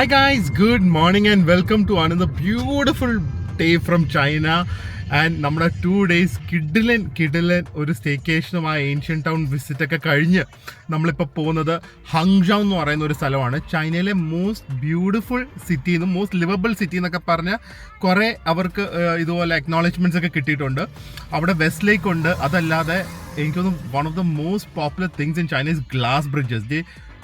Hi guys, good morning and welcome to another beautiful day from China. And നമ്മുടെ 2 days കിഡിലൻ ഒരു സ്റ്റേക്കേഷനുമായ ancient town visit ഒക്കെ കഴിഞ്ഞ് നമ്മളിപ്പോൾ പോകുന്നത് ഹങ്ജൗ എന്ന് പറയുന്ന ഒരു സ്ഥലമാണ്. ചൈനയിലെ മോസ്റ്റ് ബ്യൂട്ടിഫുൾ സിറ്റി എന്നും മോസ്റ്റ് ലിവബിൾ സിറ്റി എന്നൊക്കെ പറഞ്ഞ് കുറേ അവർക്ക് ഇതുപോലെ അക്നോളജ്മെൻറ്റ്സ് ഒക്കെ കിട്ടിയിട്ടുണ്ട്. അവിടെ വെസ്റ്റ് ലേക്ക് ഉണ്ട്. അതല്ലാതെ എനിക്ക് തോന്നുന്നു one of the most popular things in China is glass bridges.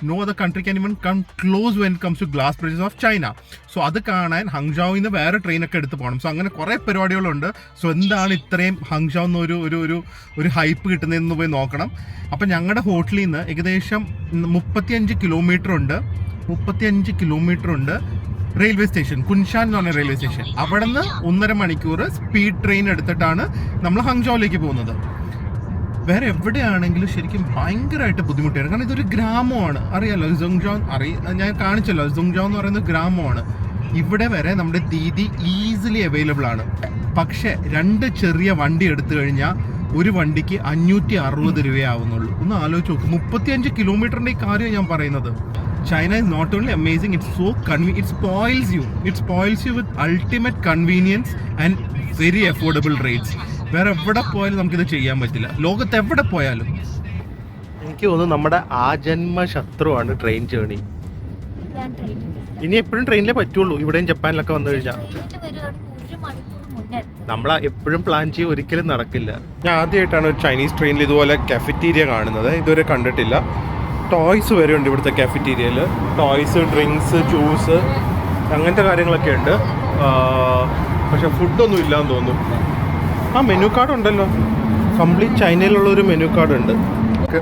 No other country can even come close when it comes to glass bridges of China. So അത് കാണാൻ ഹങ്ജാവിൽ നിന്ന് വേറെ ട്രെയിനൊക്കെ എടുത്ത് പോകണം. സോ അങ്ങനെ കുറേ പരിപാടികളുണ്ട്. സോ എന്താണ് ഇത്രയും ഹങ്ജാവ് നിന്ന് ഒരു ഹൈപ്പ് കിട്ടുന്നതെന്ന് പോയി നോക്കണം. അപ്പം ഞങ്ങളുടെ ഹോട്ടലിൽ നിന്ന് ഏകദേശം 35 കിലോമീറ്റർ ഉണ്ട് റെയിൽവേ സ്റ്റേഷൻ, കുൻഷാൻ എന്ന് പറഞ്ഞ റെയിൽവേ സ്റ്റേഷൻ. അവിടെ നിന്ന് 1.5 മണിക്കൂർ സ്പീഡ് ട്രെയിൻ എടുത്തിട്ടാണ് നമ്മൾ ഹങ്ജാവിലേക്ക് പോകുന്നത്. വേറെ എവിടെയാണെങ്കിലും ശരിക്കും ഭയങ്കരമായിട്ട് ബുദ്ധിമുട്ടാണ്. കാരണം ഇതൊരു ഗ്രാമമാണ്, അറിയാലോ. സുങ്ജൗ ഞാൻ കാണിച്ചല്ലോ, സുങ്ജൗ എന്ന് പറയുന്ന ഗ്രാമമാണ്. ഇവിടെ വരെ നമ്മുടെ ദീദി ഈസിലി അവൈലബിൾ ആണ്. പക്ഷേ 2 ചെറിയ വണ്ടി എടുത്തു കഴിഞ്ഞാൽ ഒരു വണ്ടിക്ക് 560 രൂപയാവുന്നുള്ളൂ. ഒന്ന് ആലോചിച്ച് നോക്കും. 35 കിലോമീറ്ററിൻ്റെ ഈ കാര്യം ഞാൻ പറയുന്നത്. China is not only amazing, it's so convenient. It spoils you with ultimate convenience and very affordable rates. വേറെ എവിടെ പോയാലും നമുക്കിത് ചെയ്യാൻ പറ്റില്ല, ലോകത്ത് എവിടെ പോയാലും. എനിക്ക് തോന്നുന്നു നമ്മുടെ ആജന്മ ശത്രുവാണ് ട്രെയിൻ ജേർണി. ഇനി എപ്പോഴും ട്രെയിനിലേ പറ്റുള്ളൂ. ഇവിടെയും ജപ്പാനിലൊക്കെ വന്നു കഴിഞ്ഞാൽ നമ്മൾ എപ്പോഴും പ്ലാൻ ചെയ്യും, ഒരിക്കലും നടക്കില്ല. ഞാൻ ആദ്യമായിട്ടാണ് ഒരു ചൈനീസ് ട്രെയിനിൽ ഇതുപോലെ കഫറ്റീരിയ കാണുന്നത്. ഇതുവരെ കണ്ടിട്ടില്ല. ടോയ്സ് വരെ ഉണ്ട് ഇവിടുത്തെ കഫറ്റീരിയയിൽ. ടോയ്സ്, ഡ്രിങ്ക്സ്, ജ്യൂസ്, അങ്ങനത്തെ കാര്യങ്ങളൊക്കെ ഉണ്ട്. പക്ഷെ ഫുഡൊന്നും ഇല്ലയെന്ന് തോന്നുന്നു. മെനു കാർഡ് ഉണ്ടല്ലോ, കംപ്ലീറ്റ് ചൈനയിലുള്ളൊരു മെനു കാർഡ് ഉണ്ട്.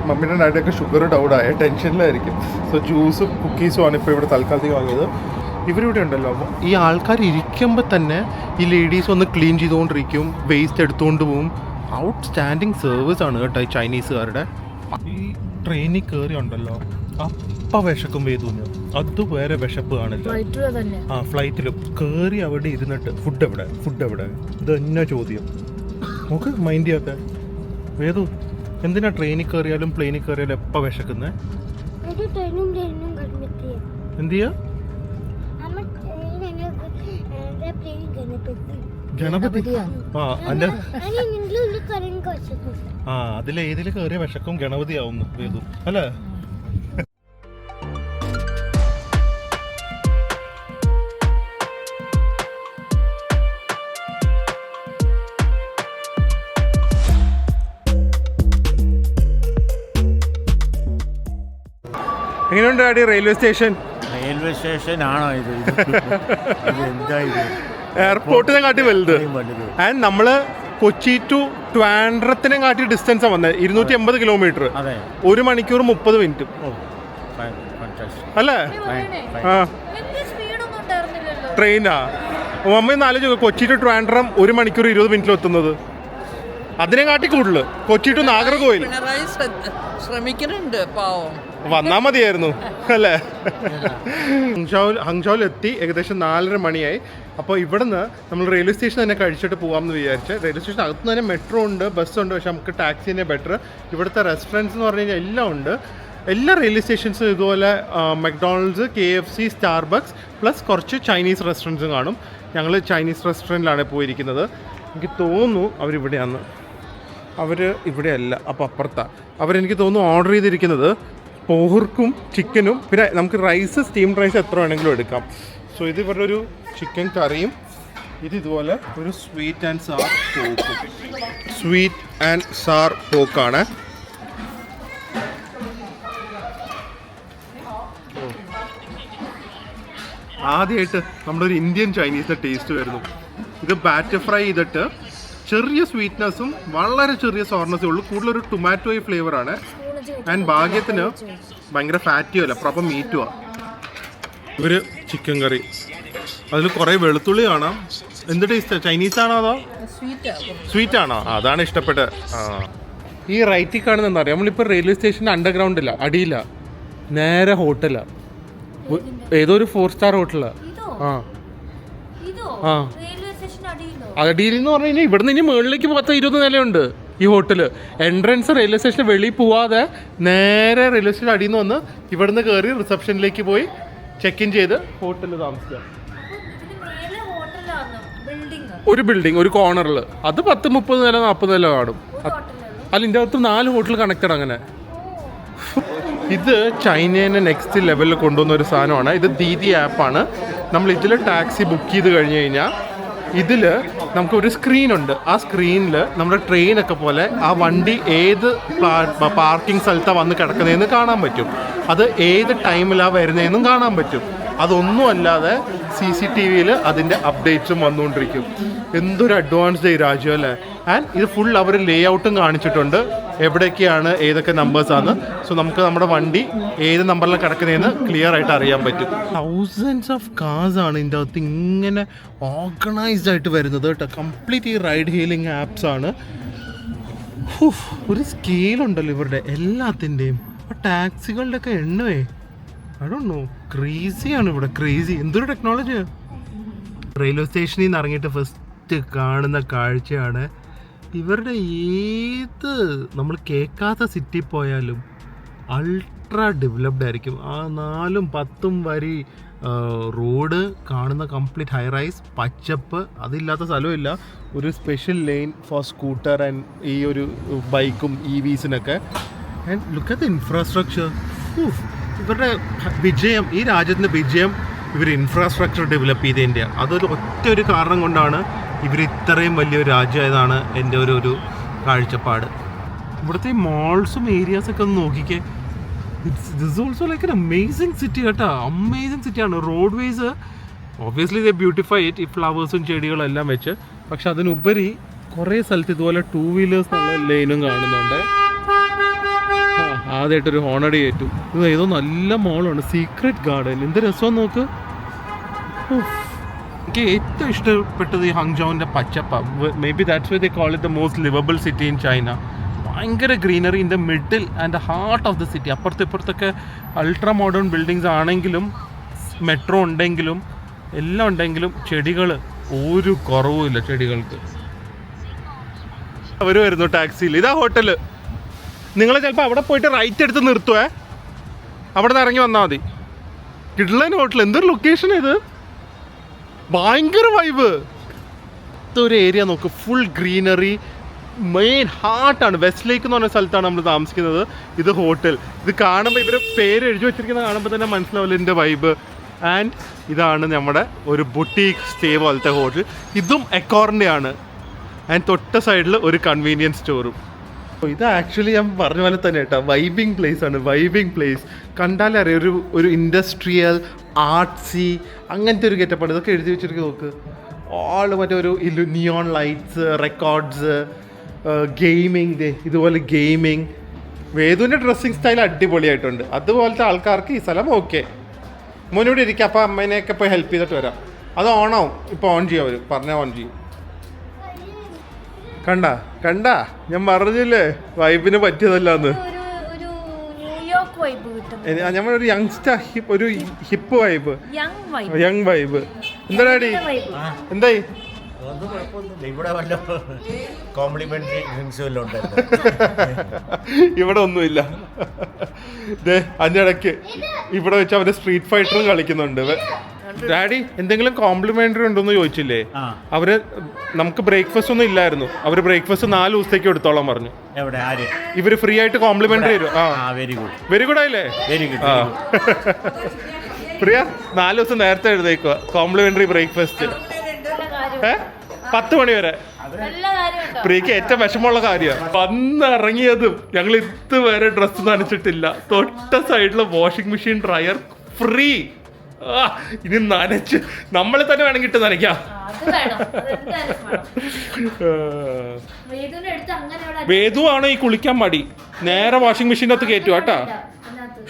മമ്മിയുടെ ഡാഡിയൊക്കെ ഷുഗർ ഡൗൺ ആയ ടെൻഷനിലായിരിക്കും. സോ ജ്യൂസും കുക്കീസും ആണ് ഇപ്പോൾ ഇവിടെ തൽക്കാലത്തേക്ക് വാങ്ങിയത്. ഇവരിവിടെ ഉണ്ടല്ലോ, ഈ ആൾക്കാർ ഇരിക്കുമ്പോൾ തന്നെ ഈ ലേഡീസ് ഒന്ന് ക്ലീൻ ചെയ്തുകൊണ്ടിരിക്കും, വേസ്റ്റ് എടുത്തുകൊണ്ട് പോവും. ഔട്ട് സ്റ്റാൻഡിങ് സർവീസ് ആണ് കേട്ടോ ഈ ചൈനീസുകാരുടെ. ഈ ട്രെയിനിൽ കയറി ഉണ്ടല്ലോ, അപ്പം വിശക്കും വേദൂന്ന്. അത് വേറെ വിശപ്പ് കാണില്ല. ഫ്ലൈറ്റിലും കയറി അവിടെ ഇരുന്നിട്ട് ഫുഡ് എവിടെ ഇത് തന്നെ ചോദ്യം. നമുക്ക് മൈൻഡ് ചെയ്യാത്ത വേദു, എന്തിനാ ട്രെയിനിൽ കയറിയാലും പ്ലെയിനിൽ കയറിയാലും എപ്പോൾ വിശക്കുന്നത്? എന്ത് ചെയ്യാ? ഗണപതി. അതിലേതിൽ കയറിയ വിശക്കും ഗണപതി ആവുന്നു വേദു, അല്ലേ? എങ്ങനെയുണ്ട് daddy railway station? Railway station ആണോ ഇത്? എയർപോർട്ടിനെ കാട്ടി വലുത്. ആൻഡ് നമ്മള് കൊച്ചി ടു ട്രിവാൻഡ്രത്തിനെ കാട്ടി ഡിസ്റ്റൻസാണ് വന്നത്. 280 കിലോമീറ്റർ, 1 മണിക്കൂർ 30 മിനിറ്റ് അല്ലേ? ട്രെയിനാ മമ്മ ആലോചിച്ചു. കൊച്ചി ടു ട്രിവാൻഡ്രം 1 മണിക്കൂർ 20 മിനിറ്റിൽ എത്തുന്നത്. അതിനെ കാട്ടി കൂടുതൽ കൊച്ചി ടു നാഗർകോവിൽ. വന്നാ മതിയായിരുന്നു അല്ലേ? ഹങ്ജൗവിൽ എത്തി. ഏകദേശം 4:30 മണിയായി. അപ്പോൾ ഇവിടുന്ന് നമ്മൾ റെയിൽവേ സ്റ്റേഷൻ തന്നെ കഴിച്ചിട്ട് പോകാമെന്ന് വിചാരിച്ച്. റെയിൽവേ സ്റ്റേഷൻ അകത്ത് തന്നെ മെട്രോ ഉണ്ട്, ബസ്സുണ്ട്. പക്ഷെ നമുക്ക് ടാക്സി തന്നെ ബെറ്റർ. ഇവിടുത്തെ റെസ്റ്റോറൻറ്റ്സ് എന്ന് പറഞ്ഞു കഴിഞ്ഞാൽ എല്ലാം ഉണ്ട്. എല്ലാ റെയിൽവേ സ്റ്റേഷൻസും ഇതുപോലെ മക്ഡൊണാൾഡ്സ്, KFC, സ്റ്റാർബക്സ് പ്ലസ് കുറച്ച് ചൈനീസ് റെസ്റ്റോറൻറ്റ്സും കാണും. ഞങ്ങൾ ചൈനീസ് റെസ്റ്റോറൻറ്റിലാണ് പോയിരിക്കുന്നത്. എനിക്ക് തോന്നുന്നു അവരിവിടെയാണ്. അവർ ഇവിടെയല്ല, അപ്പോൾ അപ്പുറത്താണ്. അവരെനിക്ക് തോന്നുന്നു ഓർഡർ ചെയ്തിരിക്കുന്നത് പോർക്കും ചിക്കനും, പിന്നെ നമുക്ക് റൈസ്, സ്റ്റീം റൈസ് എത്ര വേണമെങ്കിലും എടുക്കാം. സോ ഇത് ഇവരുടെ ഒരു ചിക്കൻ കറിയും, ഇത് ഇതുപോലെ ഒരു സ്വീറ്റ് ആൻഡ് സാർ പോക്കാണ്. ആദ്യമായിട്ട് നമ്മുടെ ഒരു ഇന്ത്യൻ ചൈനീസിൻ്റെ ടേസ്റ്റ് വരുന്നു. ഇത് ബാറ്റർ ഫ്രൈ ചെയ്തിട്ട് ചെറിയ സ്വീറ്റ്നെസ്സും വളരെ ചെറിയ സോർനെസ്സും ഉള്ളൂ. കൂടുതലൊരു ടൊമാറ്റോയി ഫ്ലേവറാണ്. ആൻഡ് ഭാഗ്യത്തിന് ഭയങ്കര ഫാറ്റിയോ അല്ല, പ്രോപ്പർ മീറ്റുമാണ്. ഒരു ചിക്കൻ കറി, അതിൽ കുറേ വെളുത്തുള്ളി കാണാം. എന്ത് ടേസ്റ്റാണ്? ചൈനീസാണോ അതോ സ്വീറ്റാണോ? അതാണ് ഇഷ്ടപ്പെട്ടത്. ഈ റൈറ്റിൽ കാണുന്നത് എന്താ പറയുക, നമ്മളിപ്പോൾ റെയിൽവേ സ്റ്റേഷൻ്റെ അണ്ടർഗ്രൗണ്ടില്ല, അടിയില്ല, നേരെ ഹോട്ടലാണ്. ഏതോ ഒരു 4 സ്റ്റാർ ഹോട്ടലാണ്. അടിയിൽ എന്ന് പറഞ്ഞു കഴിഞ്ഞാൽ ഇവിടുന്ന് ഇനി മുകളിലേക്ക് 10-20 നിലയുണ്ട് ഈ ഹോട്ടൽ. എൻട്രൻസ് റെയിൽവേ സ്റ്റേഷന് വെളിയിൽ പോവാതെ നേരെ റെയിൽവേ സ്റ്റേഷൻ അടിയിൽ നിന്ന് വന്ന് ഇവിടുന്ന് കയറി റിസപ്ഷനിലേക്ക് പോയി ചെക്ക് ഇൻ ചെയ്ത് ഹോട്ടലിൽ താമസിക്കാം. ഒരു ബിൽഡിംഗ് ഒരു കോർണറിൽ അത് 10-30 നില 40 നില കാണും. അല്ല ഇതിൻ്റെ അകത്ത് 4 ഹോട്ടൽ കണക്റ്റഡ് അങ്ങനെ. ഇത് ചൈനേനെ നെക്സ്റ്റ് ലെവലിൽ കൊണ്ടുവന്ന ഒരു സാധനമാണ്. ഇത് ദീദി ആപ്പാണ്. നമ്മൾ ഇതിൽ ടാക്സി ബുക്ക് ചെയ്ത് കഴിഞ്ഞ് കഴിഞ്ഞാൽ ഇതിൽ നമുക്കൊരു സ്ക്രീനുണ്ട്. ആ സ്ക്രീനിൽ നമ്മുടെ ട്രെയിനൊക്കെ പോലെ ആ വണ്ടി ഏത് പാർക്കിംഗ് സ്ഥലത്താണ് വന്ന് കിടക്കുന്നതെന്ന് കാണാൻ പറ്റും. അത് ഏത് ടൈമിലാണ് വരുന്നതെന്നും കാണാൻ പറ്റും. അതൊന്നും അല്ലാതെ CCTVയിൽ അതിൻ്റെ അപ്ഡേറ്റ്സും വന്നുകൊണ്ടിരിക്കും. എന്തൊരു അഡ്വാൻസ്ഡ് ഈ രാജ്യം അല്ലേ. ആൻഡ് ഇത് ഫുൾ അവർ ലേ ഔട്ടും കാണിച്ചിട്ടുണ്ട്, എവിടേക്കാണ് ഏതൊക്കെ നമ്പേഴ്സാണ്. സോ നമുക്ക് നമ്മുടെ വണ്ടി ഏത് നമ്പറിലാണ് കിടക്കുന്നതെന്ന് ക്ലിയർ ആയിട്ട് അറിയാൻ പറ്റും. തൗസൻഡ്സ് ഓഫ് കാർസ് ആണ് ഇതിൻ്റെ അകത്ത് ഇങ്ങനെ ഓർഗനൈസ്ഡ് ആയിട്ട് വരുന്നത് കേട്ടോ. കംപ്ലീറ്റ് ഈ റൈഡ് ഹെയിലിംഗ് ആപ്സ് ആണ്. ഒരു സ്കെയിലുണ്ടല്ലോ ഇവരുടെ എല്ലാത്തിൻ്റെയും. ആ ടാക്സികളുടെയൊക്കെ എണ്ണമേ ഐ ഡോണ്ട് നോ, ക്രേസിയാണ് ഇവിടെ. ക്രേസി എന്തൊരു ടെക്നോളജിയാണ്. റെയിൽവേ സ്റ്റേഷനിൽ നിന്ന് ഇറങ്ങിയിട്ട് ഫസ്റ്റ് കാണുന്ന കാഴ്ചയാണ് ഇവരുടെ ഏത് നമ്മൾ കേൾക്കാത്ത സിറ്റി പോയാലും അൾട്രാ ഡെവലപ്ഡ് ആയിരിക്കും. ആ 4-10 വരി റോഡ് കാണുന്ന കംപ്ലീറ്റ് ഹൈ റൈസ്, പച്ചപ്പ്, അതില്ലാത്ത സ്ഥലമില്ല. ഒരു special lane for scooter and ഈ ഒരു ബൈക്കും EVസിനൊക്കെ. And look at the infrastructure. ഇവരുടെ വിജയം, ഈ രാജ്യത്തിൻ്റെ വിജയം ഇവർ ഇൻഫ്രാസ്ട്രക്ചർ ഡെവലപ്പ് ചെയ്തതിൻ്റെ അതൊരു ഒറ്റ ഒരു കാരണം കൊണ്ടാണ് ഇവർ ഇത്രയും വലിയൊരു രാജ്യമായതാണ് എൻ്റെ ഒരു കാഴ്ചപ്പാട്. ഇവിടുത്തെ മാൾസും ഏരിയാസൊക്കെ ഒന്ന് നോക്കിക്കേ. This also like an amazing city കേട്ടോ. അമേസിങ് സിറ്റിയാണ്. Road vase obviously they beautify it, ഈ ഫ്ലവേഴ്സും ചെടികളും എല്ലാം വെച്ച്. പക്ഷെ അതിനുപരി കുറേ സ്ഥലത്ത് ഇതുപോലെ 2 വീലേഴ്സ് ഉള്ള ലൈനും കാണുന്നുണ്ട്. ആദ്യമായിട്ടൊരു ഹോണടി കയറ്റു. ഇത് ഏതോ നല്ല മോളാണ്, സീക്രട്ട് ഗാർഡൻ. എന്ത് രസം നോക്ക്. എനിക്ക് ഏറ്റവും ഇഷ്ടപ്പെട്ടത് ഈ ഹങ്ജോവിൻ്റെ പച്ചപ്പ. Maybe that's why they call it the most livable city in China. ഭയങ്കര greenery in the middle and the heart of the city. അപ്പുറത്തൊക്കെ അൾട്രാ മോഡേൺ ബിൽഡിങ്സ് ആണെങ്കിലും മെട്രോ ഉണ്ടെങ്കിലും എല്ലാം ഉണ്ടെങ്കിലും ചെടികൾ ഒരു കുറവുമില്ല ചെടികൾക്ക്. അവർ വരുന്നു ടാക്സിയിൽ. ഇതാ ഹോട്ടല്. നിങ്ങൾ ചിലപ്പോൾ അവിടെ പോയിട്ട് റൈറ്റ് എടുത്ത് നിർത്തുവേ, അവിടെ നിന്ന് ഇറങ്ങി വന്നാൽ മതി. കിഡ്ലൻ ഹോട്ടൽ. എന്തൊരു ലൊക്കേഷൻ ഇത്, ഭയങ്കര വൈബ്. ഇതൊരു ഏരിയ നോക്ക്, ഫുൾ ഗ്രീനറി, മെയിൻ ഹാർട്ടാണ്. വെസ്റ്റ് ലേക്ക് എന്ന് പറഞ്ഞ സ്ഥലത്താണ് നമ്മൾ താമസിക്കുന്നത്. ഇത് ഹോട്ടൽ. ഇത് കാണുമ്പോൾ ഇവർ പേര് എഴുതി വെച്ചിരിക്കുന്നത് കാണുമ്പോൾ തന്നെ മനസ്സിലാവില്ല ഇതിൻ്റെ വൈബ്. ആൻഡ് ഇതാണ് നമ്മുടെ ഒരു ബുട്ടീക്ക് സ്റ്റേ പോലത്തെ ഹോട്ടൽ. ഇതും എക്കോറിൻ്റെ ആണ്. ആൻഡ് തൊട്ട സൈഡിൽ ഒരു കൺവീനിയൻസ് സ്റ്റോറും. ഇത് ആക്ച്വലി ഞാൻ പറഞ്ഞ പോലെ തന്നെ കേട്ടോ, വൈബിങ് പ്ലേസ് ആണ്. വൈബിങ് പ്ലേസ് കണ്ടാലേ അറിയാം. ഒരു ഇൻഡസ്ട്രിയൽ ആർട്സി അങ്ങനത്തെ ഒരു ഗെറ്റപ്പാണ്. ഇതൊക്കെ എഴുതി വെച്ചിരിക്കും നോക്ക്. മറ്റേ ഒരു നിയോൺ ലൈറ്റ്സ്, റെക്കോർഡ്സ്, ഗെയിമിങ്. ഇതുപോലെ ഗെയിമിങ്. വേദുവിൻ്റെ ഡ്രസ്സിങ് സ്റ്റൈൽ അടിപൊളിയായിട്ടുണ്ട്. അതുപോലത്തെ ആൾക്കാർക്ക് ഈ സ്ഥലം ഓക്കെ. മോനോട് ഇരിക്കുക, അപ്പോൾ അമ്മേനെയൊക്കെ പോയി ഹെൽപ്പ് ചെയ്തിട്ട് വരാം. അത് ഓണാവും. ഇപ്പോൾ ഓൺ ചെയ്യും, അവർ പറഞ്ഞാൽ ഓൺ ചെയ്യും. കണ്ടാ ഞാൻ പറഞ്ഞില്ലേ വൈബിന് പറ്റിയതല്ലാന്ന്. ഞമ്മളൊരു യങ്സ്റ്റർ ഒരു ഹിപ്പ് വൈബ്, യങ് വൈബ്. എന്താടി എന്തായി ഇവിടെ ഒന്നുമില്ല. അതിനിടയ്ക്ക് ഇവിടെ വെച്ച് അവര് സ്ട്രീറ്റ് ഫൈറ്ററും കളിക്കുന്നുണ്ട്. ഡാഡി എന്തെങ്കിലും കോംപ്ലിമെന്ററി ഉണ്ടോന്ന് ചോദിച്ചില്ലേ? അവര് നമുക്ക് ബ്രേക്ക്ഫാസ്റ്റ് ഒന്നും ഇല്ലായിരുന്നു. അവര് ബ്രേക്ക്ഫാസ്റ്റ് 4 ദിവസത്തേക്ക് എടുത്തോളാൻ പറഞ്ഞു. ഇവര് ഫ്രീ ആയിട്ട് കോംപ്ലിമെന്ററി തരും. വെരി ഗുഡ് ആയില്ലേ? പ്രിയ 4 ദിവസം നേരത്തെ എഴുതേക്കുക കോംപ്ലിമെന്ററി ബ്രേക്ക്ഫാസ്റ്റ് 10 മണി വരെ. പ്രിയക്ക് ഏറ്റവും വിഷമമുള്ള കാര്യമാണ് വന്നിറങ്ങിയതും ഞങ്ങൾ ഇതുവരെ ഡ്രസ്സ് നനച്ചിട്ടില്ല. തൊട്ട സൈഡിലെ വാഷിംഗ് മെഷീൻ ഡ്രയർ ഫ്രീ. ഇനി നനച്ച് നമ്മളെ തന്നെ വേണമെങ്കിൽ ഇട്ട് നനയ്ക്കാം. വേദു ആണോ ഈ കുളിക്കാൻ മടി, നേരെ വാഷിംഗ് മെഷീൻ്റെ അകത്ത് കയറ്റുക കേട്ടാ.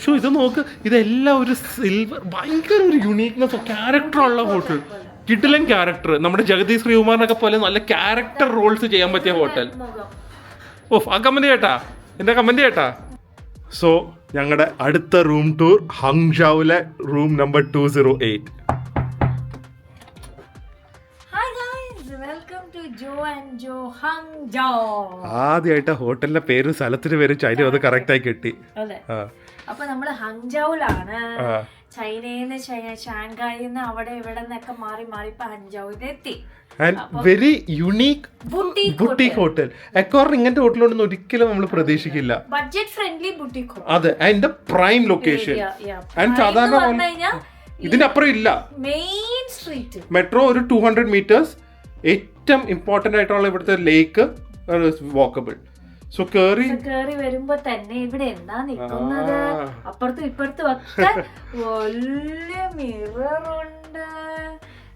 ഷോ ഇത് നോക്ക്, ഇതെല്ലാം ഒരു സിൽവർ, ഭയങ്കര ഒരു യുണീക്നെസ് ക്യാരക്ടറുള്ള ഹോട്ടൽ. കിടിലൻ ക്യാരക്ടർ. നമ്മുടെ ജഗതി ശ്രീകുമാറിനൊക്കെ പോലെ നല്ല ക്യാരക്ടർ റോൾസ് ചെയ്യാൻ പറ്റിയ ഹോട്ടൽ. ആ കമന്റ് കേട്ടാ, എന്റെ കമന്റ് കേട്ടാ. സോ ഞങ്ങളുടെ അടുത്ത റൂം ടൂർ ഹങ്ജാവിലെ റൂം നമ്പർ 208. ആദ്യമായിട്ട് ഹോട്ടലിന്റെ പേരും സ്ഥലത്തിന്റെ പേരും ചൈന അത് കറക്റ്റ് ആയി കിട്ടി. അപ്പൊ നമ്മള് ഹങ്ജൌലാണ്. ചൈനയിൽ നിന്ന് ഷാങ്കായിൽ നിന്ന് അവിടെ ഇവിടെ നിന്നൊക്കെ മാറി മാറി ഇപ്പൊ ഹങ്ജൌയിൽ എത്തി. Very unique boutique hotel. എക്കോറിന് ഇങ്ങനത്തെ ഹോട്ടലുണ്ടെന്ന് ഒരിക്കലും നമ്മൾ പ്രതീക്ഷിക്കില്ല. Budget friendly boutique hotel. അതെ, അതിന്റെ പ്രൈം ലൊക്കേഷൻ. സാധാരണ ഇതിനപ്പുറം ഇല്ല. മെയിൻ സ്ട്രീറ്റ് മെട്രോ ഒരു 200 മീറ്റേഴ്സ്. ഏറ്റവും ഇമ്പോർട്ടന്റ് ആയിട്ടുള്ള ഇവിടുത്തെ ലേക്ക് വാക്കബിൾ. സോ കേറി വരുമ്പോ തന്നെ ഇവിടെ എന്താ നിക്കുന്നത്, അപ്പുറത്തും ഇപ്പുറത്തും ഒക്കെ വലിയ മിററുണ്ട്.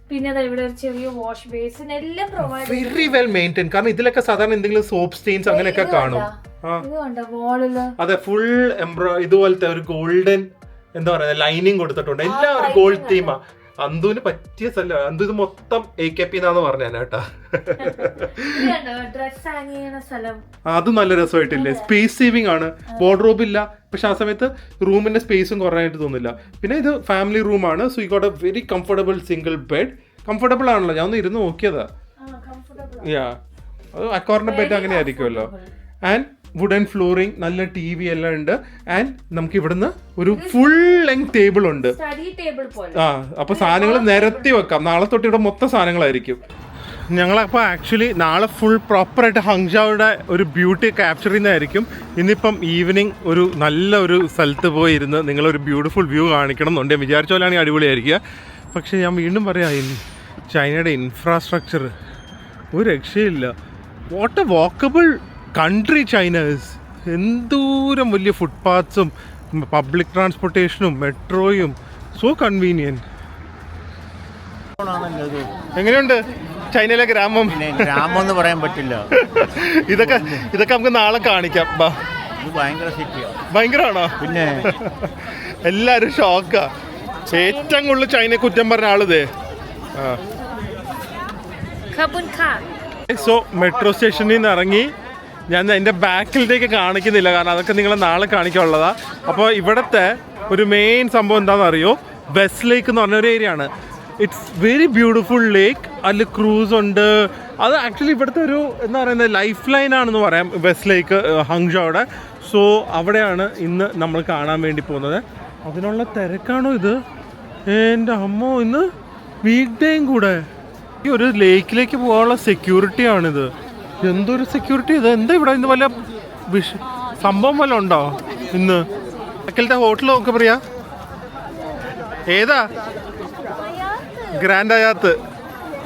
പിന്നെ ഇവിടെ ഒരു ചെറിയ വാഷ് ബേസിൻ എല്ലാം പ്രൊവൈഡ്. Very well maintain. കാരണം ഇതിലൊക്കെ സാധാരണ എന്തെങ്കിലും സോപ്പ് സ്റ്റെയിൻസ് അങ്ങനെയൊക്കെ കാണും. അതെ, ഫുൾ ഇതുപോലത്തെ ഒരു ഗോൾഡൻ എന്താ പറയുക ലൈനിങ് കൊടുത്തിട്ടുണ്ട്. എല്ലാം ഒരു ഗോൾഡ് തീമാ. അന്തുവിന് പറ്റിയ സ്ഥലം. അന്തു ഇത് മൊത്തം AKP എന്നാന്ന് പറഞ്ഞ കേട്ടാ. അത് നല്ല രസമായിട്ടില്ലേ? സ്പേസ് സേവിങ് ആണ്. വാർഡ്രോബ് ഇല്ല, പക്ഷെ ആ സമയത്ത് റൂമിന്റെ സ്പേസും കുറയാനായിട്ട് തോന്നില്ല. പിന്നെ ഇത് ഫാമിലി റൂമാണ്. So you got A very comfortable single bed. Comfortable ആണല്ലോ, ഞാൻ ഒന്ന് ഇരുന്ന് നോക്കിയതാ. അക്കോറിന്റെ ബെഡ് അങ്ങനെ ആയിരിക്കുമല്ലോ. ആൻഡ് വുഡൻ ഫ്ലോറിംഗ്, നല്ല TV എല്ലാം ഉണ്ട്. ആൻഡ് നമുക്ക് ഇവിടുന്ന് ഒരു ഫുൾ ലെങ്ത് ടേബിൾ ഉണ്ട്. അപ്പൊ സാധനങ്ങൾ നിരത്തി വെക്കാം. നാളെ തൊട്ട് ഇവിടെ മൊത്തം സാധനങ്ങളായിരിക്കും. ഞങ്ങളപ്പോൾ ആക്ച്വലി നാളെ ഫുൾ പ്രോപ്പറായിട്ട് ഹങ്ജൌയുടെ ഒരു ബ്യൂട്ടി ക്യാപ്ചർ ചെയ്യുന്നതായിരിക്കും. ഇന്നിപ്പം ഈവനിങ് ഒരു നല്ല ഒരു സ്ഥലത്ത് പോയി ഇരുന്ന് നിങ്ങളൊരു ബ്യൂട്ടിഫുൾ വ്യൂ കാണിക്കണം എന്നുണ്ട്. വിചാരിച്ച പോലെയാണെങ്കിൽ അടിപൊളിയായിരിക്കുക. പക്ഷേ ഞാൻ വീണ്ടും പറയാം, ചൈനയുടെ ഇൻഫ്രാസ്ട്രക്ചർ ഒരു രക്ഷയില്ല. What a walkable country China is. എന്തോരം വലിയ ഫുട്പാത്സും പബ്ലിക് ട്രാൻസ്പോർട്ടേഷനും മെട്രോയും. So convenient. എങ്ങനെയുണ്ട് ചൈനയിലെ ഗ്രാമം? ഗ്രാമം എന്ന് പറയാൻ പറ്റില്ല. ഇതൊക്കെ നമുക്ക് നാളെ കാണിക്കാം. ഭയങ്കരമാണോ? പിന്നെ എല്ലാരും ഷോക്കാ. ഏറ്റവും കൂടുതൽ ചൈനയെ കുറ്റം പറഞ്ഞ ആളിതേ. സോ മെട്രോ സ്റ്റേഷനിൽ നിന്ന് ഇറങ്ങി ഞാൻ എൻ്റെ ബാക്കിലേക്ക് കാണിക്കുന്നില്ല, കാരണം അതൊക്കെ നിങ്ങളെ നാളെ കാണിക്കാനുള്ളതാ. അപ്പോൾ ഇവിടുത്തെ ഒരു മെയിൻ സംഭവം എന്താണെന്ന് അറിയോ? വെസ്റ്റ് ലേക്ക് എന്ന് പറഞ്ഞൊരു ഏരിയ ആണ്. ഇറ്റ്സ് വെരി ബ്യൂട്ടിഫുൾ ലേക്ക്. അതിൽ ക്രൂസ് ഉണ്ട്. അത് ആക്ച്വലി ഇവിടുത്തെ ഒരു എന്താ പറയുന്നത് ലൈഫ് ലൈൻ ആണെന്ന് പറയാം, വെസ്റ്റ് ലേക്ക് ഹങ്ജൌയുടെ. സോ അവിടെയാണ് ഇന്ന് നമ്മൾ കാണാൻ വേണ്ടി പോകുന്നത്. അതിനുള്ള തിരക്കാണോ ഇത്? എൻ്റെ അമ്മോ, ഇന്ന് വീക്ക് ഡേയും കൂടെ. ഈ ഒരു ലേക്കിലേക്ക് പോകാനുള്ള സെക്യൂരിറ്റി ആണിത്. എന്തൊരു സെക്യൂരിറ്റി ഇത്! എന്താ ഇവിടെ ഇന്ന് വല്ല സംഭവം വല്ല ഉണ്ടോ ഇന്ന്? അക്കലത്തെ ഹോട്ടൽ നോക്ക് പറയാ. ഏതാ? ഗ്രാൻഡ് ഹയാത്ത്.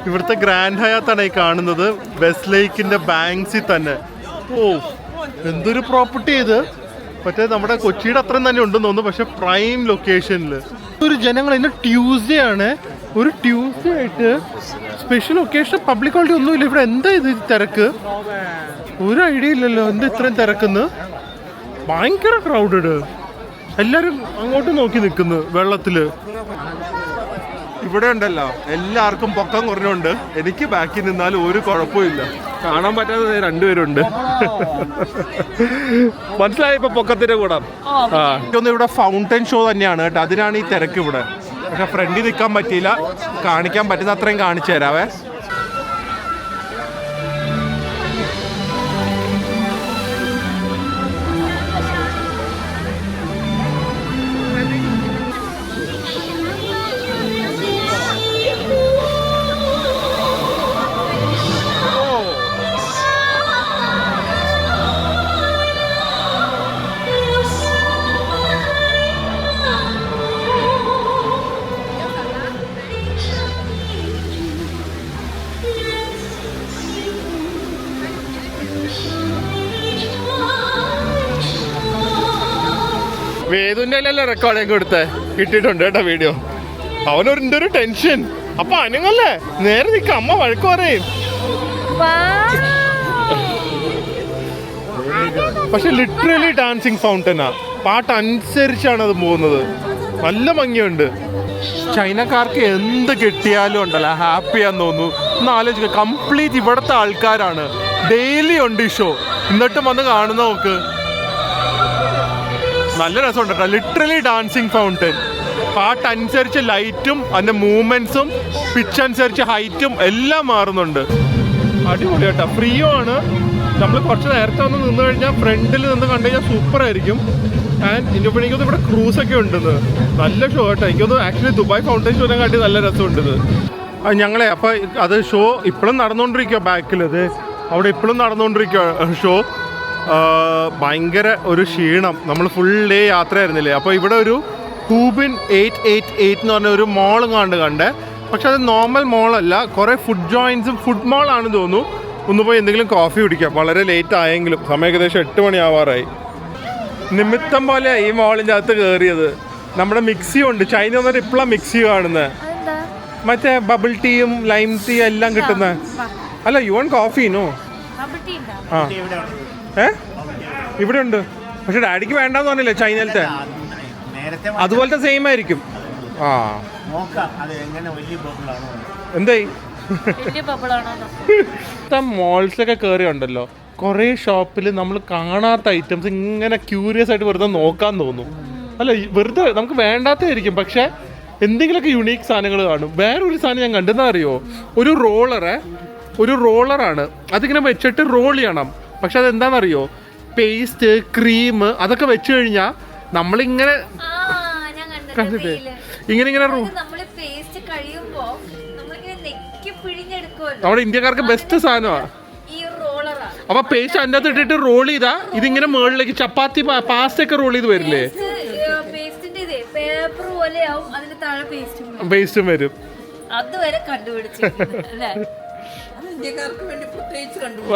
ഇവിടുത്തെ ഗ്രാൻഡ് ഹയാത്താണ് ഈ കാണുന്നത്, വെസ്റ്റ് ലേക്കിന്റെ ബാങ്ക്സിൽ തന്നെ. ഓ, എന്തൊരു പ്രോപ്പർട്ടി ഇത്! മറ്റേ നമ്മുടെ കൊച്ചിയുടെ അത്രയും തന്നെ ഉണ്ടെന്ന് തോന്നുന്നു, പക്ഷെ പ്രൈം ലൊക്കേഷനിൽ. ഒരു ജനങ്ങൾ ഇന്ന് ട്യൂസ്ഡേ ആണ്. ഒരു ട്യൂസ്ഡേ ആയിട്ട് സ്പെഷ്യൽ ഒക്കേഷൻ പബ്ലിക് ഹോളിഡേ ഒന്നുമില്ല ഇവിടെ. എന്താ ഇത് തിരക്ക്? ഒരു ഐഡിയ ഇല്ലല്ലോ എന്താ ഇത്രയും തിരക്കുന്ന്. ഭയങ്കര ക്രൗഡഡ്. എല്ലാരും അങ്ങോട്ട് നോക്കി നിൽക്കുന്നു വെള്ളത്തില്. ഇവിടെ ഉണ്ടല്ലോ എല്ലാവർക്കും പൊക്കം കുറഞ്ഞുണ്ട്. എനിക്ക് ബാക്കിൽ നിന്നാലും ഒരു കുഴപ്പമില്ല. കാണാൻ പറ്റാതെ രണ്ടുപേരുണ്ട്. മനസ്സിലായി ഇപ്പൊ പൊക്കത്തിന്റെ കൂടെ. ഇവിടെ ഫൗണ്ടൻ ഷോ തന്നെയാണ് കേട്ടോ. അതിനാണ് ഈ തിരക്ക് ഇവിടെ. പക്ഷെ ഫ്രണ്ടിൽ നിൽക്കാൻ പറ്റിയില്ല. കാണിക്കാൻ പറ്റുന്ന അത്രയും കാണിച്ചു തരാവേ. വേദുവിൻ്റെ അല്ലല്ലോ റെക്കോർഡിങ് കൊടുത്തേ. കിട്ടിയിട്ടുണ്ട് കേട്ടോ വീഡിയോ. അവനൊരു ടെൻഷൻ. അപ്പൊ അനങ്ങല്ലേ, നേരെ നിൽക്ക, അമ്മ വഴക്ക് പറയും. പക്ഷെ ലിറ്ററലി ഡാൻസിങ് ഫൗണ്ടനാ. പാട്ട് അനുസരിച്ചാണ് അത് പോകുന്നത്. നല്ല ഭംഗിയുണ്ട്. ചൈനക്കാർക്ക് എന്ത് കിട്ടിയാലും ഉണ്ടല്ലോ ഹാപ്പിയാന്ന് തോന്നുന്നു. ഒന്ന് ആലോചിക്കുക, കംപ്ലീറ്റ് ഇവിടുത്തെ ആൾക്കാരാണ്. ഡെയിലി ഉണ്ട് ഈ ഷോ. എന്നിട്ടും വന്ന് കാണുന്ന നോക്ക്. നല്ല രസമുണ്ട് കേട്ടോ. Literally dancing fountain. പാട്ടനുസരിച്ച് ലൈറ്റും അതിൻ്റെ മൂവ്മെൻറ്റ്സും പിച്ച് അനുസരിച്ച് ഹൈറ്റും എല്ലാം മാറുന്നുണ്ട്. അടിപൊളി കേട്ടോ. ഫ്രീയും ആണ്. നമ്മൾ കുറച്ച് നേരത്തെ വന്ന് നിന്ന് കഴിഞ്ഞാൽ ഫ്രണ്ടിൽ നിന്ന് കണ്ടു കഴിഞ്ഞാൽ സൂപ്പറായിരിക്കും. ആൻഡ് എനിക്കൊന്നും ഇവിടെ ക്രൂസ് ഒക്കെ ഉണ്ടെന്ന്. നല്ല ഷോ കേട്ടോ. എനിക്കൊന്ന് ആക്ച്വലി ദുബായ് ഫൗണ്ടൻ ഷോനെ കാട്ടി നല്ല രസമുണ്ട്. ഞങ്ങളെ അപ്പം അത് ഷോ ഇപ്പോഴും നടന്നുകൊണ്ടിരിക്കുക. ബാക്കിൽ അത് അവിടെ ഇപ്പോഴും നടന്നുകൊണ്ടിരിക്കുക ഷോ. ഭയങ്കര ഒരു ക്ഷീണം. നമ്മൾ ഫുൾ ഡേ യാത്രയായിരുന്നില്ലേ. അപ്പോൾ ഇവിടെ ഒരു ഹൂബിൻ 888 എന്ന് പറഞ്ഞ ഒരു മോൾ കണ്ടേ. പക്ഷെ അത് നോർമൽ മോളല്ല, കുറേ ഫുഡ് ജോയിൻസും ഫുഡ് മോളാണെന്ന് തോന്നുന്നു. ഒന്ന് പോയി എന്തെങ്കിലും കോഫി കുടിക്കാം. വളരെ ലേറ്റ് ആയെങ്കിലും സമയം ഏകദേശം 8 മണിയാവാറായി. നിമിത്തം പോലെ ഈ മോളിൻ്റെ അകത്ത് കയറിയത്. നമ്മുടെ മിക്സി ഉണ്ട്. ചൈന വന്നിട്ട് ഇപ്പോഴാണ് മിക്സി കാണുന്നത്. മറ്റേ ബബിൾ ടീയും ലൈം ടീ എല്ലാം കിട്ടുന്ന. അല്ല യു വോണ്ട് കോഫി നോ? ആ ഇവിടെ ഉണ്ട്. പക്ഷെ ഡാഡിക്ക് വേണ്ടെന്ന് പറഞ്ഞില്ലേ ചൈനയിലത്തെ? അതുപോലത്തെ സെയിം ആയിരിക്കും. ആ എന്തായി മോൾസിലൊക്കെ കയറി ഉണ്ടല്ലോ, കുറേ ഷോപ്പിൽ നമ്മൾ കാണാത്ത ഐറ്റംസ് ഇങ്ങനെ ക്യൂരിയസ് ആയിട്ട് വെറുതെ നോക്കാൻ തോന്നും. അല്ല വെറുതെ നമുക്ക് വേണ്ടാത്തായിരിക്കും, പക്ഷെ എന്തെങ്കിലുമൊക്കെ യുണീക്ക് സാധനങ്ങൾ കാണും. വേറൊരു സാധനം ഞാൻ കണ്ടെന്നാ അറിയോ, ഒരു റോളറാണ്. അതിങ്ങനെ വെച്ചിട്ട് റോൾ ചെയ്യണം. പക്ഷെ അതെന്താണെന്നറിയോ, പേസ്റ്റ് ക്രീം അതൊക്കെ വെച്ച് കഴിഞ്ഞാൽ നമ്മളിങ്ങനെ കണ്ടിട്ട് ഇങ്ങനെ നമ്മുടെ ഇന്ത്യക്കാർക്ക് ബെസ്റ്റ് സാധനമാണ്. അപ്പൊ പേസ്റ്റ് അതിൻ്റെ അകത്ത് ഇട്ടിട്ട് റോൾ ചെയ്താ ഇതിങ്ങനെ മുകളിലേക്ക് ചപ്പാത്തി പാസ്ത ഒക്കെ റോൾ ചെയ്ത് വരില്ലേ, പേസ്റ്റും വരും.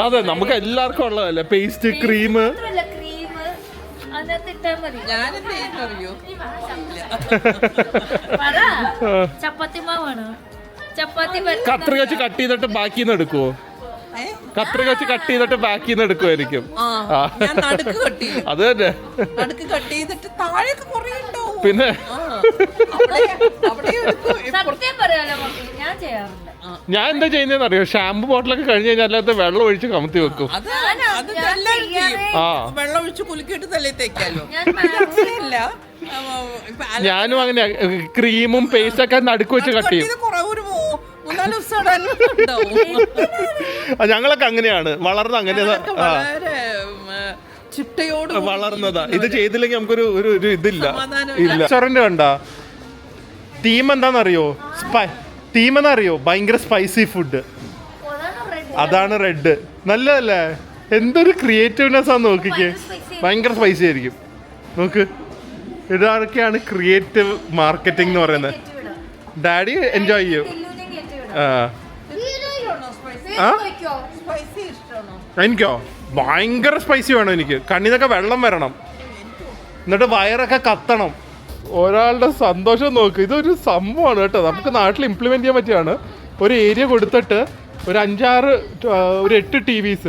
അതെ നമുക്ക് എല്ലാവർക്കും ഉള്ളതല്ലേ പേസ്റ്റ് ക്രീം. കത്രിക വെച്ച് കട്ട് ചെയ്തിട്ട് ബാക്കിന്ന് എടുക്കുവോ? കത്രിക വെച്ച് കട്ട് ചെയ്തിട്ട് ബാക്കിന്ന് എടുക്കുമായിരിക്കും. അത് തന്നെ. പിന്നെ ഞാൻ എന്താ ചെയ്യുന്നതെന്ന് അറിയോ, ഷാമ്പു ബോട്ടിലൊക്കെ കഴിഞ്ഞ് കഴിഞ്ഞാൽ അല്ലാത്ത വെള്ളം ഒഴിച്ച് കമത്തി വെക്കും. വെള്ളം ഒഴിച്ച് കുലുക്കിയിട്ട് തലേ തേക്കാലോ. ഞാനും അങ്ങനെ ക്രീമും പേസ്റ്റ് ഒക്കെ നടുക്ക് വെച്ച് കട്ട് ചെയ്യും. ഞങ്ങളൊക്കെ അങ്ങനെയാണ് വളർന്നത്. അങ്ങനെ വളർന്നതാ. ഇത് ചെയ്തില്ലെങ്കിൽ നമുക്കൊരു ഒരു ഇതില്ല. റെസ്റ്റോറന്റ് കണ്ട തീം എന്താണെന്നറിയോ? തീം എന്നറിയോ? ഭയങ്കര സ്പൈസി ഫുഡ്. അതാണ് റെഡ്. നല്ലതല്ലേ? എന്തൊരു ക്രിയേറ്റീവ്നെസ് ആണെന്ന് നോക്കിക്കേ. ഭയങ്കര സ്പൈസി ആയിരിക്കും. നോക്ക്, ഇതൊക്കെയാണ് ക്രിയേറ്റീവ് മാർക്കറ്റിംഗ് എന്ന് പറയുന്നത്. ഡാഡി എൻജോയ് ചെയ്യും. എനിക്കോ ഭയങ്കര സ്പൈസി വേണം. എനിക്ക് കണ്ണിന്നൊക്കെ വെള്ളം വരണം, എന്നിട്ട് വയറൊക്കെ കത്തണം. ഒരാളുടെ സന്തോഷം നോക്ക്. ഇതൊരു സംഭവമാണ് കേട്ടോ. നമുക്ക് നാട്ടിൽ ഇംപ്ലിമെന്റ് ചെയ്യാൻ പറ്റിയാണ്. ഒരു ഏരിയ കൊടുത്തിട്ട് ഒരു 8 TVs,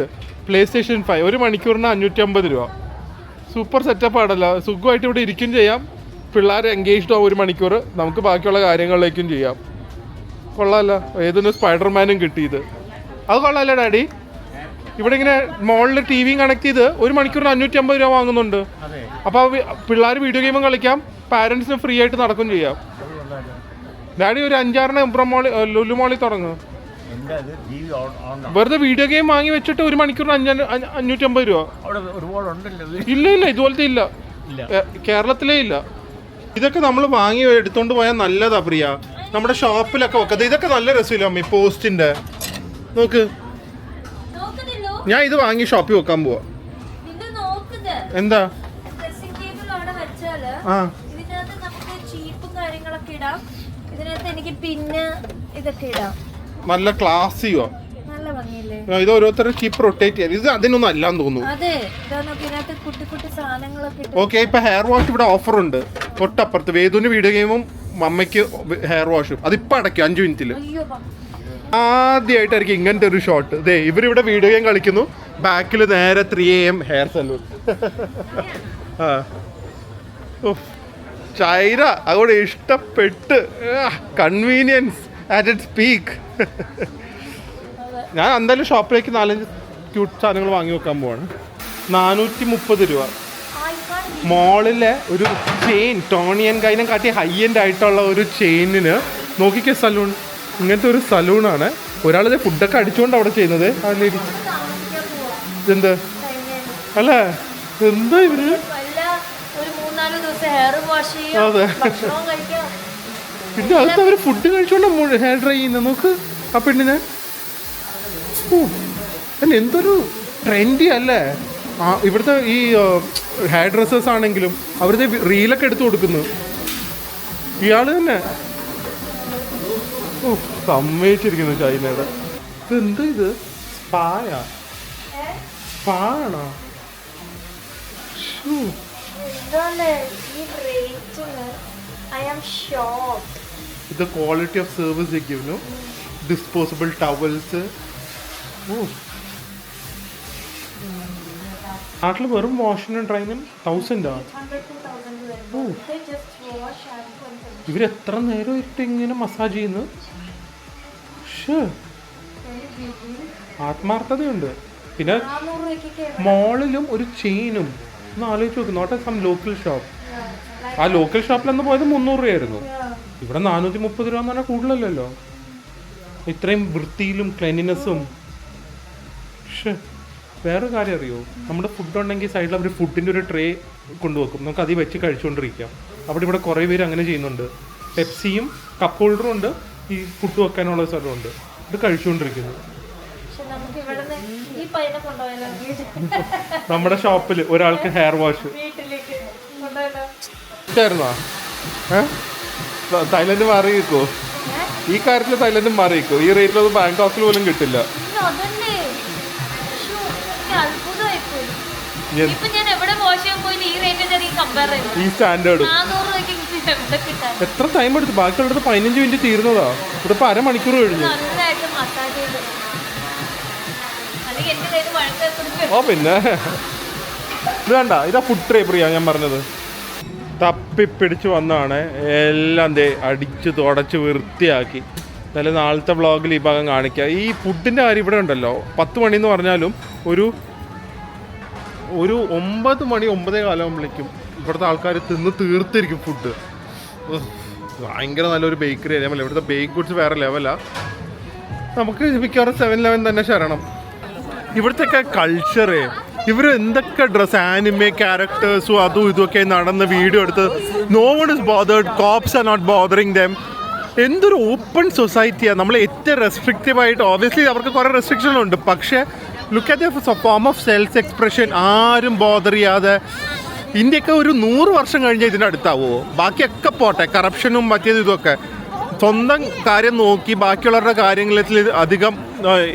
PlayStation 5, 1 മണിക്കൂറിന് 550 രൂപ. സൂപ്പർ സെറ്റപ്പ് ആണല്ലോ. സുഖമായിട്ട് ഇവിടെ ഇരിക്കും ചെയ്യാം. പിള്ളേർ എൻഗേജ്ഡ് ആവും 1 മണിക്കൂർ. നമുക്ക് ബാക്കിയുള്ള കാര്യങ്ങളിലേക്കും ചെയ്യാം. കൊള്ളാമല്ലോ. ഏതൊരു സ്പൈഡർമാനും കിട്ടിയത്. അത് കൊള്ളാമല്ലോ ഡാഡി. ഇവിടെ ഇങ്ങനെ മോളിൽ TV കണക്ട് ചെയ്ത് 1 മണിക്കൂറിന് 550 രൂപ വാങ്ങുന്നുണ്ട്. അപ്പോൾ പിള്ളേർ വീഡിയോ ഗെയിമും കളിക്കാം, പാരൻസിന് ഫ്രീ ആയിട്ട് നടക്കും ചെയ്യാം. ഡാഡി ഒരു 5-6 എംബ്രം മോളി ലുലു മോളിൽ തുടങ്ങും. വെറുതെ വീഡിയോ ഗെയിം വാങ്ങി വെച്ചിട്ട് 1 മണിക്കൂറിന് 550 രൂപ. ഇല്ല ഇതുപോലത്തെ ഇല്ല, കേരളത്തിലേ ഇല്ല. ഇതൊക്കെ നമ്മൾ വാങ്ങി എടുത്തോണ്ട് പോയാൽ നല്ലതാ പ്രിയ. നമ്മുടെ ഷോപ്പിലൊക്കെ വെക്കത് ഇതൊക്കെ നല്ല രസമില്ല അമ്മി. പോസ്റ്റിന്റെ നോക്ക്, ഞാൻ ഇത് വാങ്ങി ഷോപ്പിൽ വെക്കാൻ പോവാ. എന്താ നല്ല ക്ലാസ്സിയോ? ഇത് ഓരോരുത്തരും ചീപ്പ് റൊട്ടേറ്റ് ചെയ്യാൻ. ഇത് അതിനൊന്നും അല്ലാന്ന് തോന്നുന്നു. ഓക്കെ, ഇപ്പൊ ഹെയർ വാഷ് ഇവിടെ ഓഫർ ഉണ്ട്. തൊട്ടപ്പുറത്ത് വേദുവിന് വീഡിയോ ഗെയിമും മമ്മയ്ക്ക് ഹെയർ വാഷും. അതിപ്പോ അടയ്ക്കും 5 മിനിറ്റില്. ആദ്യമായിട്ടായിരിക്കും ഇങ്ങനത്തെ ഒരു ഷോട്ട്. ദേ ഇവരിവിടെ വീഡിയോ ഗെയിം കളിക്കുന്നു, ബാക്കിൽ നേരെ 3 AM ഹെയർ സലൂൺ. ചൈന അതുകൊണ്ട് ഇഷ്ടപ്പെട്ട്. Convenience at it's peak. ഞാൻ എന്തായാലും ഷോപ്പിലേക്ക് 4-5 ക്യൂട്ട് സാധനങ്ങൾ വാങ്ങി വെക്കാൻ പോവാണ്. 430 രൂപ. മോളിലെ ഒരു ചെയിൻ, ടോണി ആൻഡ് ഗൈനെ കാട്ടി ഹൈ എൻഡ് ആയിട്ടുള്ള ഒരു ചെയിനിന് നോക്കിക്കേ. സലൂൺ, ഇങ്ങനത്തെ ഒരു സലൂണാണ്. ഒരാളിത് ഫുഡൊക്കെ അടിച്ചുകൊണ്ട് അവിടെ ചെയ്യുന്നത്. എന്ത് അല്ലേ, എന്താ ഇവര് മൂന്നാല് ദിവസം ഹെയർ വാഷ് ചെയ്യാം, അതെ. ഭക്ഷണവും കഴിക്കാം. പിന്നെ അകത്ത് അവര് ഫുഡ് കഴിച്ചോണ്ട് ഹെയർ ഡ്രൈ ചെയ്യുന്നത് നോക്ക് ആ പെണ്ണിനെ. അല്ല എന്തൊരു ട്രെൻഡി അല്ലേ ഇവിടുത്തെ ഈ ഹെയർ ഡ്രസ്സേഴ്സ് ആണെങ്കിലും അവരുടെ റീലൊക്കെ എടുത്തു കൊടുക്കുന്നു ഇയാള് തന്നെ. സമ്മതിച്ചിരിക്കുന്നു ചൈനയുടെ. ഇതെന്താ ഇത്? സ്പായാ? സ്പാ ആണോ? ഇത് quality of service give disposable towels. നാട്ടിൽ വെറും വാഷിനും ഡ്രൈനും 1000 ഇവരെത്ര നേരം ഇട്ട് ഇങ്ങനെ മസാജ് ചെയ്യുന്നു. ആത്മാർത്ഥതയുണ്ട്. പിന്നെ മോളിലും ഒരു ചെയിനും ഒന്ന് ആലോചിച്ച് നോക്ക്. Note some local shop. ആ ലോക്കൽ ഷോപ്പിലന്ന് പോയത് 300 രൂപയായിരുന്നു. ഇവിടെ 430 രൂപ എന്ന് പറഞ്ഞാൽ കൂടുതലല്ലോ. ഇത്രയും വൃത്തിയിലും ക്ലീനിനെസ്സും. വേറെ കാര്യം അറിയോ, നമ്മുടെ ഫുഡ് ഉണ്ടെങ്കിൽ സൈഡിൽ അവർ ഫുഡിൻ്റെ ഒരു ട്രേ കൊണ്ടുവെക്കും, നമുക്ക് അതിൽ വെച്ച് കഴിച്ചുകൊണ്ടിരിക്കാം. അവിടെ ഇവിടെ കുറേ പേര് അങ്ങനെ ചെയ്യുന്നുണ്ട്. പെപ്സിയും കപ്പ് ഹോൾഡറും ഉണ്ട്, ഈ ഫുഡ് വെക്കാനുള്ള സ്ഥലമുണ്ട്. ഇത് കഴിച്ചുകൊണ്ടിരിക്കുന്നു. നമ്മുടെ ഷോപ്പിൽ ഒരാൾക്ക് ഹെയർ വാഷ് ആയിരുന്നോ? തായ്ലൻഡ് മാറി നിൽക്കോ? ഈ കാര്യത്തിൽ തായ്ലൻഡ് മാറി നിൽക്കോ? ഈ റേറ്റിലൊന്നും ബാങ്കോക്കിൽ പോലും കിട്ടില്ല. ഈ സ്റ്റാൻഡേർഡ് എത്ര ടൈം എടുത്തു? ബാക്കിയുള്ളത് 15 മിനിറ്റ് തീർന്നതാ. ഇവിടെ ഇപ്പൊ അരമണിക്കൂർ കഴിഞ്ഞു. ഓ പിന്നെ ഇത് വേണ്ട, ഇതാ ഫുഡ് ട്രേ പ്രിയ ഞാൻ പറഞ്ഞത്. തപ്പിപ്പിടിച്ച് വന്നാണ് എല്ലാം അടിച്ച് തുടച്ച് വൃത്തിയാക്കി. എന്നാലും നാളത്തെ വ്ളോഗിൽ ഈ ഭാഗം കാണിക്കുക. ഈ ഫുഡിൻ്റെ കാര്യം ഇവിടെ ഉണ്ടല്ലോ, 10 മണി എന്ന് പറഞ്ഞാലും ഒരു 9 മണി 9:15 ആകുമ്പോഴേക്കും ഇവിടുത്തെ ആൾക്കാർ തിന്ന് തീർത്തിരിക്കും ഫുഡ്. ഭയങ്കര നല്ലൊരു ബേക്കറി ആയാലും ഇവിടുത്തെ ബേക്ക് ഗുഡ്സ് വേറെ ലെവലാണ്. നമുക്ക് മിക്കവാറും 7-Eleven തന്നെ ശരണം. ഇവിടുത്തെ കൾച്ചറ്, ഇവർ എന്തൊക്കെ ഡ്രസ്സ്, ആനിമേ ക്യാരക്ടേഴ്സും അതും ഇതുമൊക്കെ നടന്ന് വീഡിയോ എടുത്ത്. No one is bothered, cops are not bothering them. എന്തൊരു ഓപ്പൺ സൊസൈറ്റിയാണ്. നമ്മൾ ഏറ്റവും റെസ്ട്രിക്റ്റീവായിട്ട്, ഓബ്വിയസ്ലി അവർക്ക് കുറേ റെസ്ട്രിക്ഷനുണ്ട്, പക്ഷേ look at the form of self expression. ആരും ബോദർ ചെയ്യാതെ. ഇന്ത്യയൊക്കെ ഒരു 100 വർഷം കഴിഞ്ഞാൽ ഇതിൻ്റെ അടുത്താവുമോ? ബാക്കിയൊക്കെ പോട്ടെ, കറപ്ഷനും മറ്റേതും ഇതൊക്കെ. സ്വന്തം കാര്യം നോക്കി ബാക്കിയുള്ളവരുടെ കാര്യങ്ങളിൽ അധികം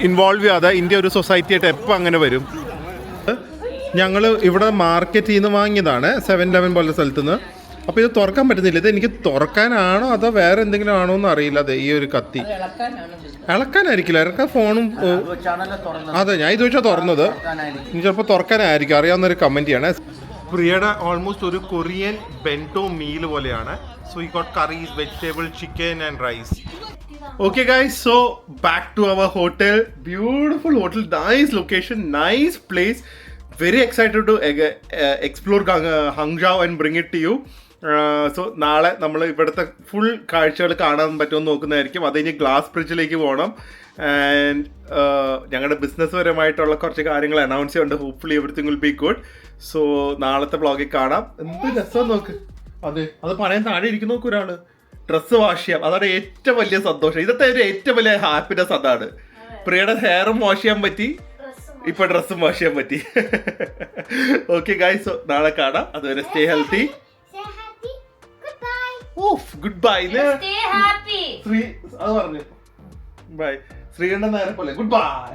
ഇൻവോൾവ് ചെയ്യാതെ ഇന്ത്യ ഒരു സൊസൈറ്റി ആയിട്ട് എപ്പോൾ അങ്ങനെ വരും? ഞങ്ങൾ ഇവിടെ മാർക്കറ്റിൽ നിന്ന് വാങ്ങിയതാണ്, 7-Eleven പോലുള്ള സ്ഥലത്തു നിന്ന്. അപ്പോൾ ഇത് തുറക്കാൻ പറ്റുന്നില്ല. ഇത് എനിക്ക് തുറക്കാനാണോ അതോ വേറെ എന്തെങ്കിലും ആണോ എന്ന് അറിയില്ല. അതെ, ഈ ഒരു കത്തി ഇളക്കാനായിരിക്കില്ല, ഇറക്കാൻ ഫോണും. അതെ, ഞാൻ ഇത് വെച്ചാൽ തുറന്നത്. ഇനി ചിലപ്പോൾ തുറക്കാനായിരിക്കും. അറിയാവുന്നൊരു കമൻറ്റ് ചെയ്യണേ. പ്രിയയുടെ ഓൾമോസ്റ്റ് ഒരു കൊറിയൻ ബെൻറ്റോ മീൽ പോലെയാണ്. സോ ഈ goat curries, vegetable, chicken and rice. Okay guys, so back to our hotel. Beautiful hotel, nice location, nice place. Very excited to explore Hangzhou and bring it to you. So നാളെ നമ്മൾ ഇവിടുത്തെ full കാഴ്ചകൾ കാണാൻ പറ്റുമെന്ന് നോക്കുന്നതായിരിക്കും. അത് കഴിഞ്ഞ് glass ബ്രിഡ്ജിലേക്ക് പോകണം. And ഞങ്ങളുടെ ബിസിനസ് പരമായിട്ടുള്ള കുറച്ച് കാര്യങ്ങൾ അനൗൺസ് ചെയ്യുന്നുണ്ട്. Hopefully everything will be good. So നാളത്തെ വ്ളോഗിൽ കാണാം. എന്ത് രസം നോക്ക്. അതെ, അത് പറയാൻ താഴെ ഇരിക്കുന്ന നോക്ക് ഒരാള്. ഡ്രസ്സ് വാഷ് ചെയ്യാം, അതാണ് ഏറ്റവും വലിയ സന്തോഷം. ഇന്നത്തെ ഒരു ഏറ്റവും വലിയ ഹാപ്പിനെസ് അതാണ്. പ്രിയയുടെ ഹെയറും വാഷ് ചെയ്യാൻ പറ്റി, ഇപ്പൊ ഡ്രസ്സും വാഷ് ചെയ്യാൻ പറ്റി. ഓക്കെ ഗൈസ്, സോ നാളെ കാണാം. അതുവരെ സ്റ്റേ ഹെൽത്തി. Good bye. അത് പറഞ്ഞു ബൈ. ശ്രീകണ്ഠൻ നേരെ പോലെ ഗുഡ് ബൈ.